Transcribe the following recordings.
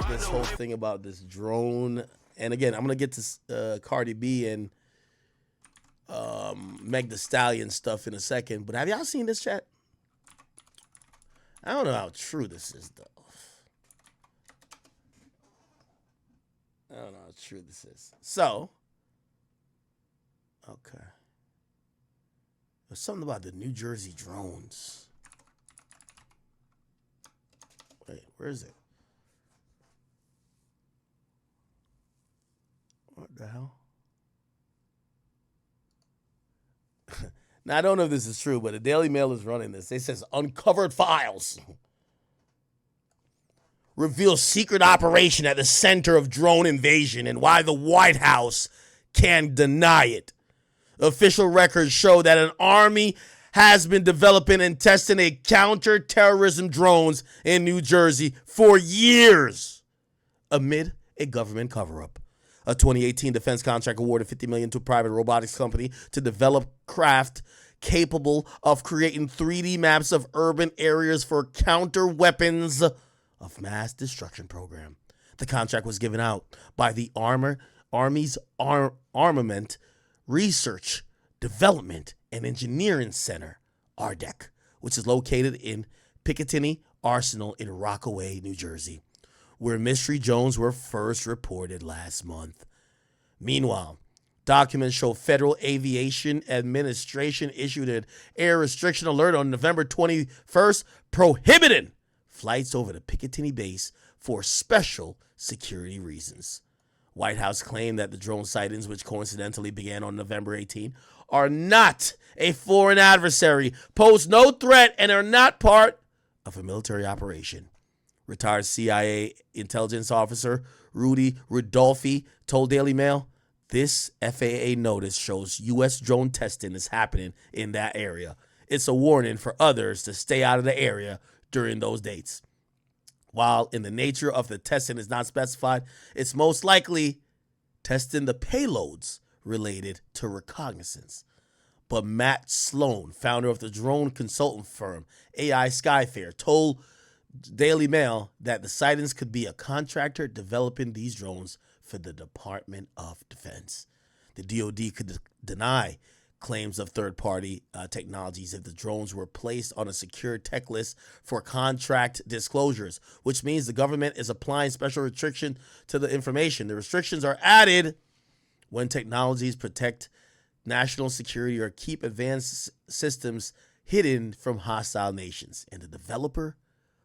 This whole thing about this drone, and again, I'm gonna get to Cardi B and Meg Thee Stallion stuff in a second. But have y'all seen this, chat? I don't know how true this is, though. I don't know how true this is. So, okay. There's something about the New Jersey drones. Wait, where is it? What the hell? Now, I don't know if this is true, but the Daily Mail is running this. It says uncovered files reveal secret operation at the center of drone invasion and why the White House can deny it. Official records show that an army has been developing and testing a counter-terrorism drones in New Jersey for years amid a government cover-up. A 2018 defense contract awarded $50 million to a private robotics company to develop craft capable of creating 3D maps of urban areas for counter weapons of mass destruction program. The contract was given out by the Army's Armament Research, Development, and Engineering Center, ARDEC, which is located in Picatinny Arsenal in Rockaway, New Jersey, where mystery drones were first reported last month. Meanwhile, documents show Federal Aviation Administration issued an air restriction alert on November 21st prohibiting flights over the Picatinny base for special security reasons. White House claimed that the drone sightings, which coincidentally began on November 18, are not a foreign adversary, pose no threat, and are not part of a military operation. Retired CIA intelligence officer Rudy Rudolphi told Daily Mail, this FAA notice shows U.S. drone testing is happening in that area. It's a warning for others to stay out of the area during those dates. While in the nature of the testing is not specified, it's most likely testing the payloads related to reconnaissance. But Matt Sloan, founder of the drone consultant firm AI Skyfair, told Daily Mail that the sightings could be a contractor developing these drones for the Department of Defense. The DoD could deny claims of third-party technologies if the drones were placed on a secure tech list for contract disclosures, which means the government is applying special restriction to the information. The restrictions are added when technologies protect national security or keep advanced systems hidden from hostile nations, and the developer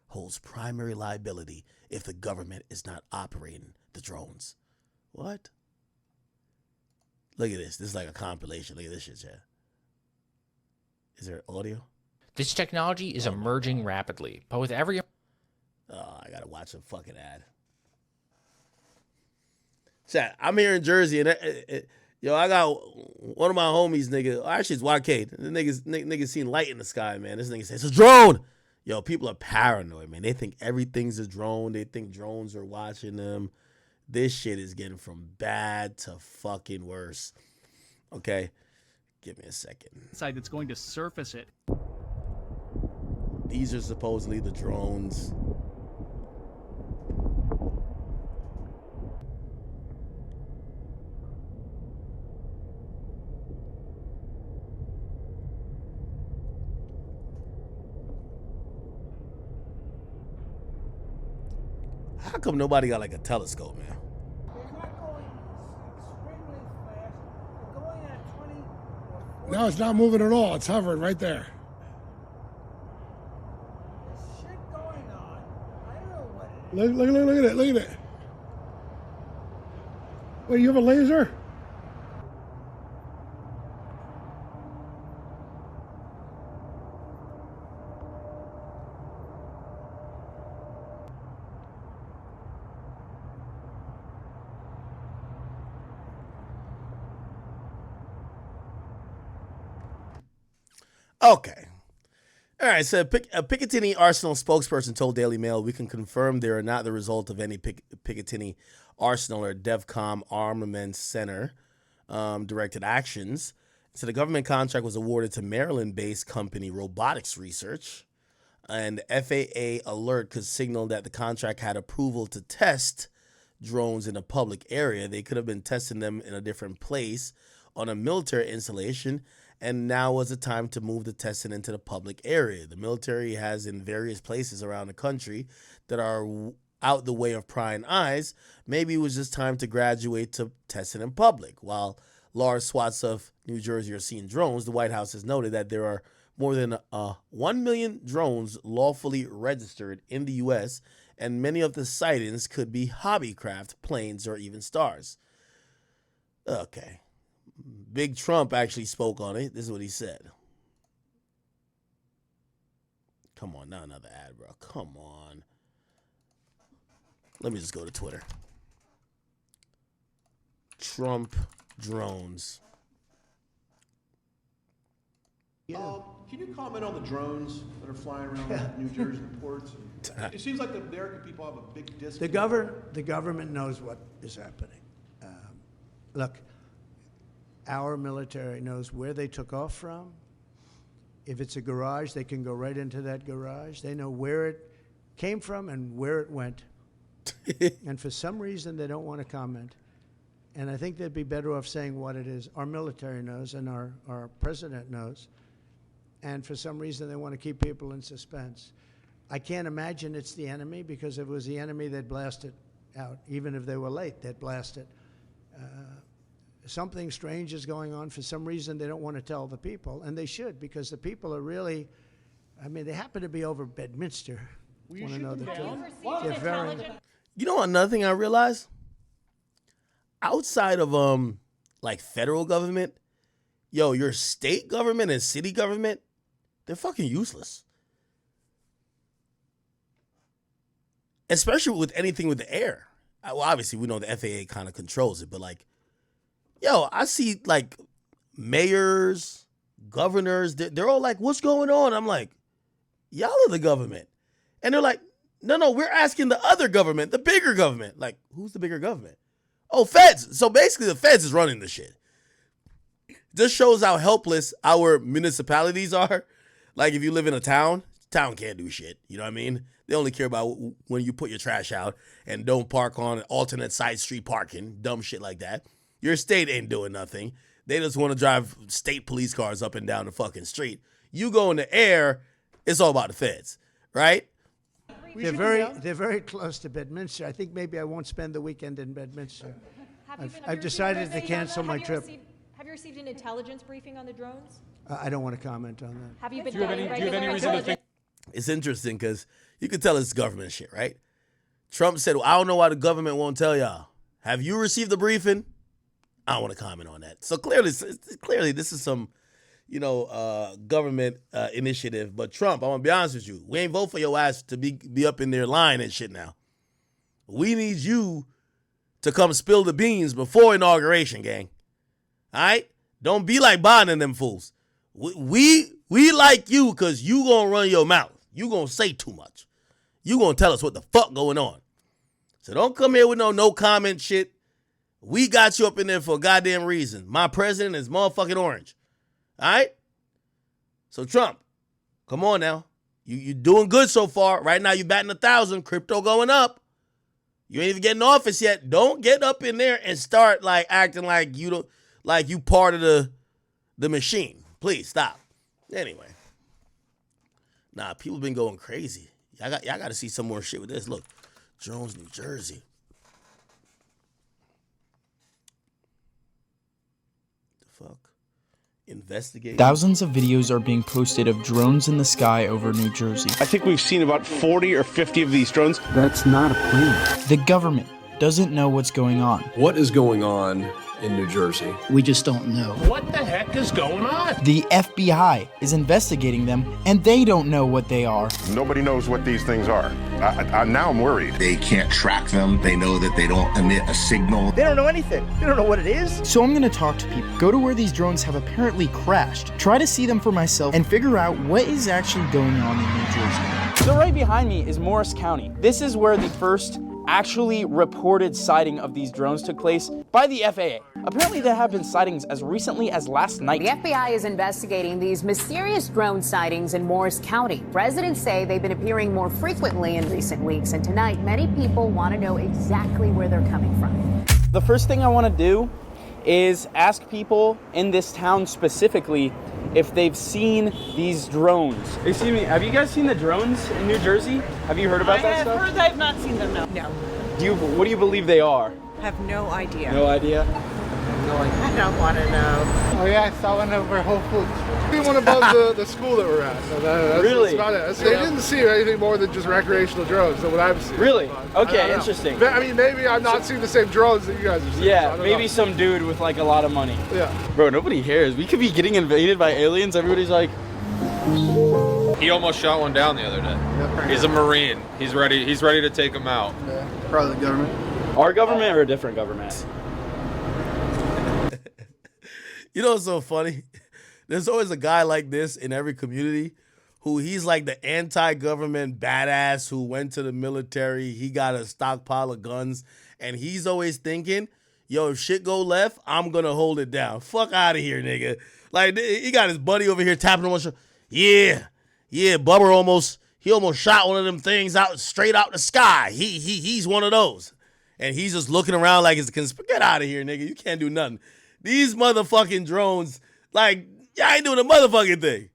holds primary liability if the government is not operating the drones. What? Look at this. This is like a compilation. Look at this shit, chat. Is there audio? This technology is emerging rapidly, but with every... Oh, I gotta watch a fucking ad. Chat, I'm here in Jersey, and yo, I got one of my homies, nigga. Actually, it's YK. The niggas seen light in the sky, man. This nigga says it's a drone. Yo, people are paranoid, man. They think everything's a drone. They think drones are watching them. This shit is getting from bad to fucking worse. Okay, give me a second. Site that's going to surface it. These are supposedly the drones. How come nobody got like a telescope, man? No, it's not moving at all. It's hovering right there. There's shit going on. I don't know what it is. Look at it. Look at it. Wait, you have a laser? Okay. All right, so a Picatinny Arsenal spokesperson told Daily Mail, we can confirm they are not the result of any Picatinny Arsenal or DEVCOM Armaments Center directed actions. So the government contract was awarded to Maryland-based company Robotics Research. And FAA alert could signal that the contract had approval to test drones in a public area. They could have been testing them in a different place on a military installation, and now was the time to move the testing into the public area. The military has in various places around the country that are out the way of prying eyes. Maybe it was just time to graduate to testing in public. While large swaths of New Jersey are seeing drones, the White House has noted that there are more than 1 million drones lawfully registered in the U.S., and many of the sightings could be hobbycraft, planes, or even stars. Okay. Big Trump actually spoke on it. This is what he said. Come on, not another ad, bro. Come on. Let me just go to Twitter. Trump drones. Can you comment on the drones that are flying around New Jersey ports? It seems like the American people have a big disconnect. The government knows what is happening. Look, our military knows where they took off from. If it's a garage, they can go right into that garage. They know where it came from and where it went. And for some reason, they don't want to comment. And I think they'd be better off saying what it is. Our military knows and our president knows. And for some reason, they want to keep people in suspense. I can't imagine it's the enemy, because if it was the enemy, they'd blast it out. Even if they were late, they'd blast it. Something strange is going on. For some reason, they don't want to tell the people, and they should, because the people are really, I mean, they happen to be over Bedminster. Want to know the truth? They're very. You know another thing I realized? Outside of like federal government, yo, your state government and city government, they're fucking useless. Especially with anything with the air. Well, obviously, we know the FAA kind of controls it, but like, yo, I see like mayors, governors, they're all like, what's going on? I'm like, y'all are the government. And they're like, no, we're asking the other government, the bigger government. Like, who's the bigger government? Oh, feds. So basically the feds is running the shit. This shows how helpless our municipalities are. Like, if you live in a town can't do shit. You know what I mean? They only care about when you put your trash out and don't park on alternate side street parking, dumb shit like that. Your state ain't doing nothing. They just want to drive state police cars up and down the fucking street. You go in the air, it's all about the feds, right? They're very close to Bedminster. I think maybe I won't spend the weekend in Bedminster. I've decided to cancel my trip. Have you received an intelligence briefing on the drones? I don't want to comment on that. Have you been Do you have any reason to think? It's interesting because you can tell it's government shit, right? Trump said, well, I don't know why the government won't tell y'all. Have you received the briefing? I don't want to comment on that. So clearly this is some, government initiative. But Trump, I'm going to be honest with you. We ain't vote for your ass to be up in there lying and shit now. We need you to come spill the beans before inauguration, gang. All right? Don't be like Biden and them fools. We like you because you going to run your mouth. You going to say too much. You going to tell us what the fuck going on. So don't come here with no comment shit. We got you up in there for a goddamn reason. My president is motherfucking orange. All right? So Trump, come on now. You doing good so far. Right now you batting 1,000. Crypto going up. You ain't even getting office yet. Don't get up in there and start like acting like you part of the machine. Please stop. Anyway. Nah, people been going crazy. Y'all got to see some more shit with this. Look, Jones, New Jersey. The fuck? Investigate. Thousands of videos are being posted of drones in the sky over New Jersey. I think we've seen about 40 or 50 of these drones. That's not a plane. The government doesn't know what's going on. What is going on in New Jersey? We just don't know. What the heck is going on? The FBI is investigating them, and they don't know what they are. Nobody knows what these things are. Now I'm worried. They can't track them. They know that they don't emit a signal. They don't know anything. They don't know what it is. So I'm going to talk to people, go to where these drones have apparently crashed, try to see them for myself, and figure out what is actually going on in New Jersey. So right behind me is Morris County. This is where the first actually reported sighting of these drones took place by the FAA. Apparently there have been sightings as recently as last night. The FBI is investigating these mysterious drone sightings in Morris County. Residents say they've been appearing more frequently in recent weeks, and tonight many people want to know exactly where they're coming from. The first thing I want to do is ask people in this town specifically if they've seen these drones. Excuse me, have you guys seen the drones in New Jersey? Have you heard about that stuff? I have heard. I've not seen them, no. No. What do you believe they are? Have no idea. No idea? I don't want to know. Oh yeah, I saw one over Whole Foods. The one above the school that we're at. So that's really? That's about it. They didn't see anything more than just recreational drones, than what I've seen. Really? Okay, interesting. I mean, maybe I'm not seeing the same drones that you guys are seeing. Yeah, so maybe some dude with like a lot of money. Yeah. Bro, nobody cares. We could be getting invaded by aliens. Everybody's like... He almost shot one down the other day. Yep. He's a Marine. He's ready to take him out. Yeah, probably the government. Our government or a different government? You know what's so funny? There's always a guy like this in every community who he's like the anti-government badass who went to the military. He got a stockpile of guns, and he's always thinking, yo, if shit go left, I'm going to hold it down. Fuck out of here, nigga. Like, he got his buddy over here tapping him on the shoulder. Yeah, Bubba almost shot one of them things out straight out the sky. He's one of those. And he's just looking around like it's get out of here, nigga. You can't do nothing. These motherfucking drones, like, y'all ain't doing a motherfucking thing.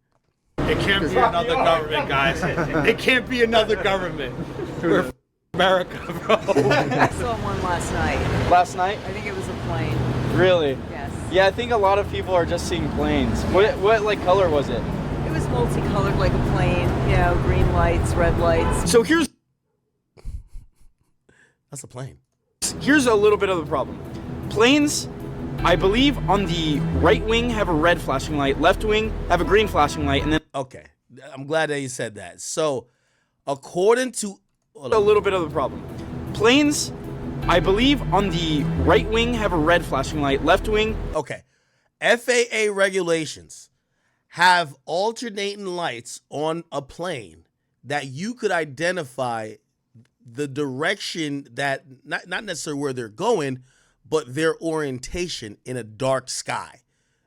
It can't be another government, guys. It can't be another government. We're America, bro. I saw one last night. Last night? I think it was a plane. Really? Yes. Yeah, I think a lot of people are just seeing planes. What like color was it? It was multicolored like a plane. You know, green lights, red lights. So here's... That's a plane. Here's a little bit of the problem. Planes, I believe on the right wing have a red flashing light, left wing have a green flashing light, and then... Okay, I'm glad that you said that. So, according to... A little bit of the problem. Planes, I believe on the right wing have a red flashing light, left wing... Okay, FAA regulations have alternating lights on a plane that you could identify the direction that, not necessarily where they're going, but their orientation in a dark sky,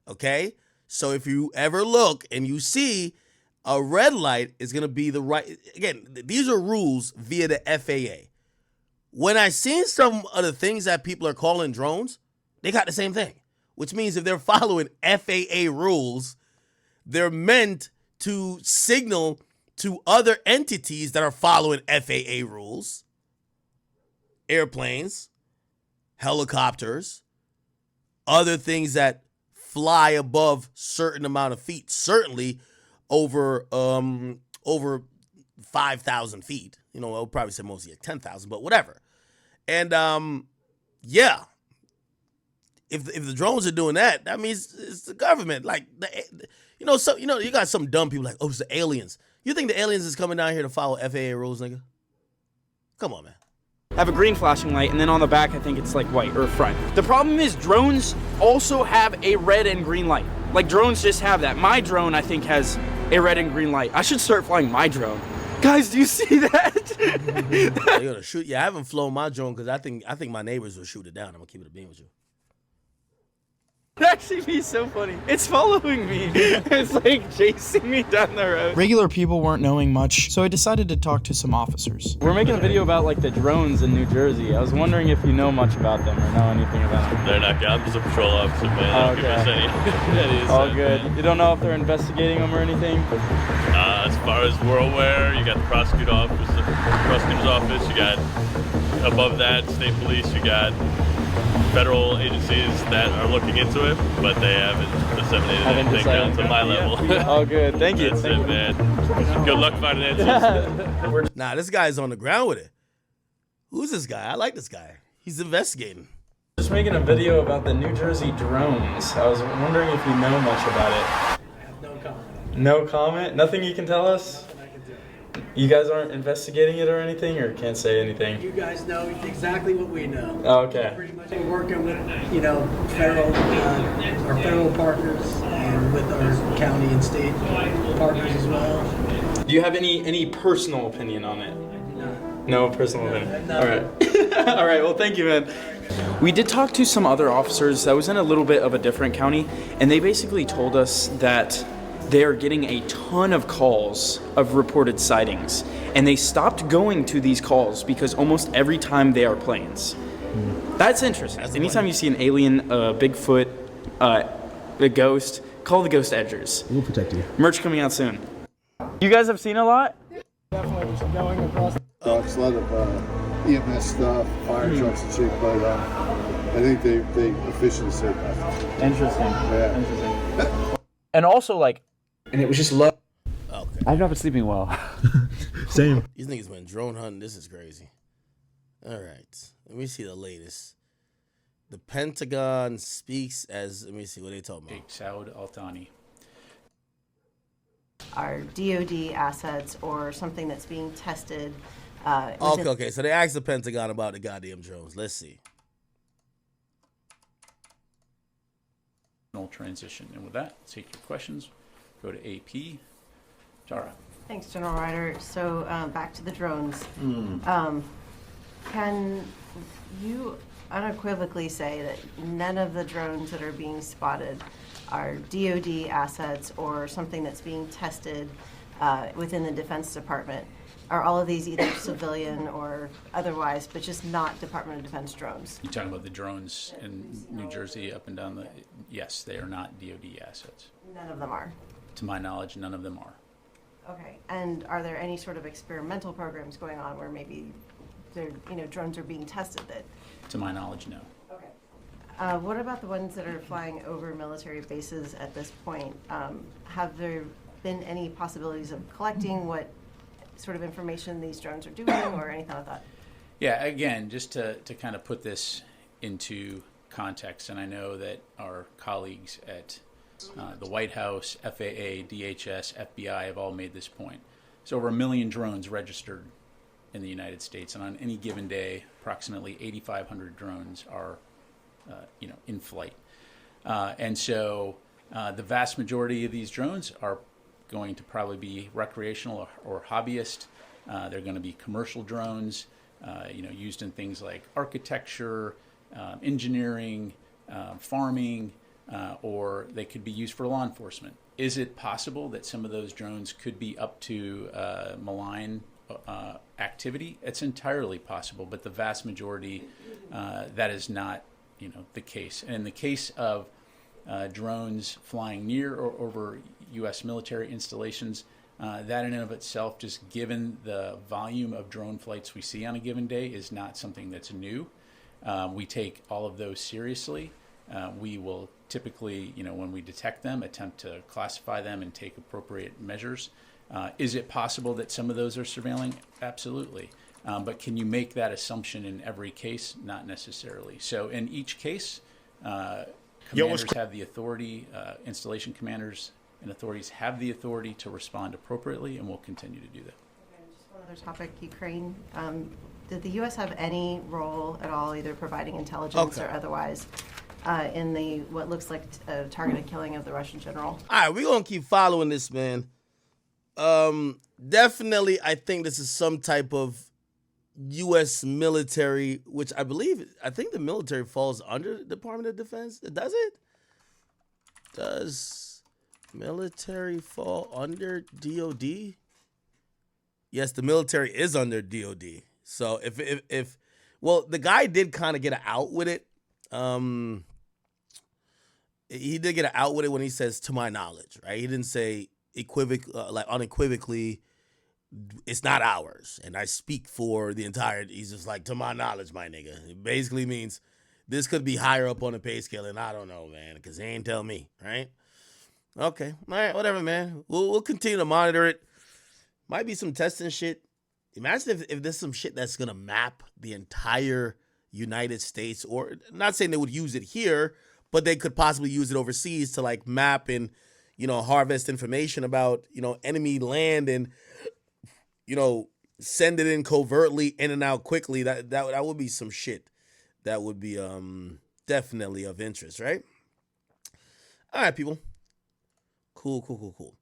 okay? So if you ever look and you see a red light is going to be the right, again, these are rules via the FAA. When I seen some of the things that people are calling drones, they got the same thing, which means if they're following FAA rules, they're meant to signal to other entities that are following FAA rules, airplanes, helicopters, other things that fly above certain amount of feet, certainly over 5,000 feet. You know, I would probably say mostly at 10,000, but whatever. And yeah, if the drones are doing that, that means it's the government. Like you got some dumb people like, oh, it's the aliens. You think the aliens is coming down here to follow FAA rules, nigga? Come on, man. Have a green flashing light, and then on the back, I think it's like white or front. The problem is drones also have a red and green light. Like drones just have that. My drone, I think, has a red and green light. I should start flying my drone. Guys, do you see that? You're gonna shoot? Yeah, I haven't flown my drone because I think my neighbors will shoot it down. I'm gonna keep it a beam with you. It'd actually be so funny. It's following me. It's like chasing me down the road. Regular people weren't knowing much, so I decided to talk to some officers. We're making a video about like the drones in New Jersey. I was wondering if you know much about them or know anything about them. They're not good. I'm just a patrol officer, man. Okay. All good. You don't know if they're investigating them or anything? As far as we're aware, you got the prosecutor's office, you got above that, state police, you got federal agencies that are looking into it, but they haven't disseminated anything down to my level. Oh, good. Thank you. That's it, man. Good luck finding answers. Nah, this guy's on the ground with it. Who's this guy? I like this guy. He's investigating. Just making a video about the New Jersey drones. I was wondering if you know much about it. I have no comment. No comment? Nothing you can tell us? You guys aren't investigating it or anything, or can't say anything? You guys know exactly what we know. Oh, okay. Pretty much we're working with, our federal partners and with our county and state partners as well. Do you have any personal opinion on it? I do not. No personal opinion. All right. All right. Well, thank you, man. We did talk to some other officers that was in a little bit of a different county, and they basically told us that they are getting a ton of calls of reported sightings, and they stopped going to these calls because almost every time they are planes. That's interesting. Anytime you see an alien, Bigfoot, a ghost, call the ghost edgers. We'll protect you. Merch coming out soon. You guys have seen a lot? Definitely just going across. It's a lot of EMS stuff, fire trucks and shit, but I think they officially said nothing. Interesting. Yeah. Interesting. And also, like, And it was just low. Okay. I've not been sleeping well. Same. These niggas been drone hunting. This is crazy. All right. Let me see the latest. The Pentagon speaks as, let me see what they talking about. Saud Al-Thani. Our DoD assets or something that's being tested. Okay. So they asked the Pentagon about the goddamn drones. Let's see. Transition. And with that, take your questions. Go to AP. Tara. Thanks, General Ryder. So back to the drones. Can you unequivocally say that none of the drones that are being spotted are DoD assets or something that's being tested within the Defense Department? Are all of these either civilian or otherwise, but just not Department of Defense drones? You talking about the drones in New Jersey up and down the... Yes, they are not DoD assets. None of them are. To my knowledge, none of them are. Okay. And are there any sort of experimental programs going on where maybe drones are being tested that... To my knowledge, no. Okay. What about the ones that are flying over military bases at this point? Have there been any possibilities of collecting what sort of information these drones are doing or anything like that? Yeah, again, just to kind of put this into context, and I know that our colleagues at the White House, FAA, DHS, FBI have all made this point. There's over 1 million drones registered in the United States, and on any given day, approximately 8,500 drones are, in flight. And so the vast majority of these drones are going to probably be recreational or hobbyist. They're going to be commercial drones, used in things like architecture, engineering, farming, or they could be used for law enforcement. Is it possible that some of those drones could be up to malign activity? It's entirely possible, but the vast majority, that is not, the case. And in the case of drones flying near or over U.S. military installations, that in and of itself, just given the volume of drone flights we see on a given day, is not something that's new. We take all of those seriously. We will typically, when we detect them, attempt to classify them and take appropriate measures. Is it possible that some of those are surveilling? Absolutely. But can you make that assumption in every case? Not necessarily. So in each case, commanders have the authority, installation commanders and authorities have the authority to respond appropriately, and will continue to do that. Okay, just one other topic, Ukraine. Did the U.S. have any role at all, either providing intelligence or otherwise, in the what looks like a targeted killing of the Russian general? All right, we're going to keep following this, man. Definitely, I think this is some type of U.S. military, which I think the military falls under the Department of Defense. Does it? Does military fall under DOD? Yes, the military is under DOD. So if the guy did kind of get an out with it. He did get an out with it when he says, to my knowledge, right? He didn't say unequivocally, it's not ours. And I speak for the entire, he's just like, to my knowledge, my nigga. It basically means this could be higher up on the pay scale, and I don't know, man, because they ain't tell me, right? Okay, all right, whatever, man. We'll continue to monitor it. Might be some testing shit. Imagine if there's some shit that's going to map the entire United States, or not saying they would use it here, but they could possibly use it overseas to like map and, harvest information about, enemy land and, send it in covertly in and out quickly. That would be some shit that would be definitely of interest, right? All right, people. Cool.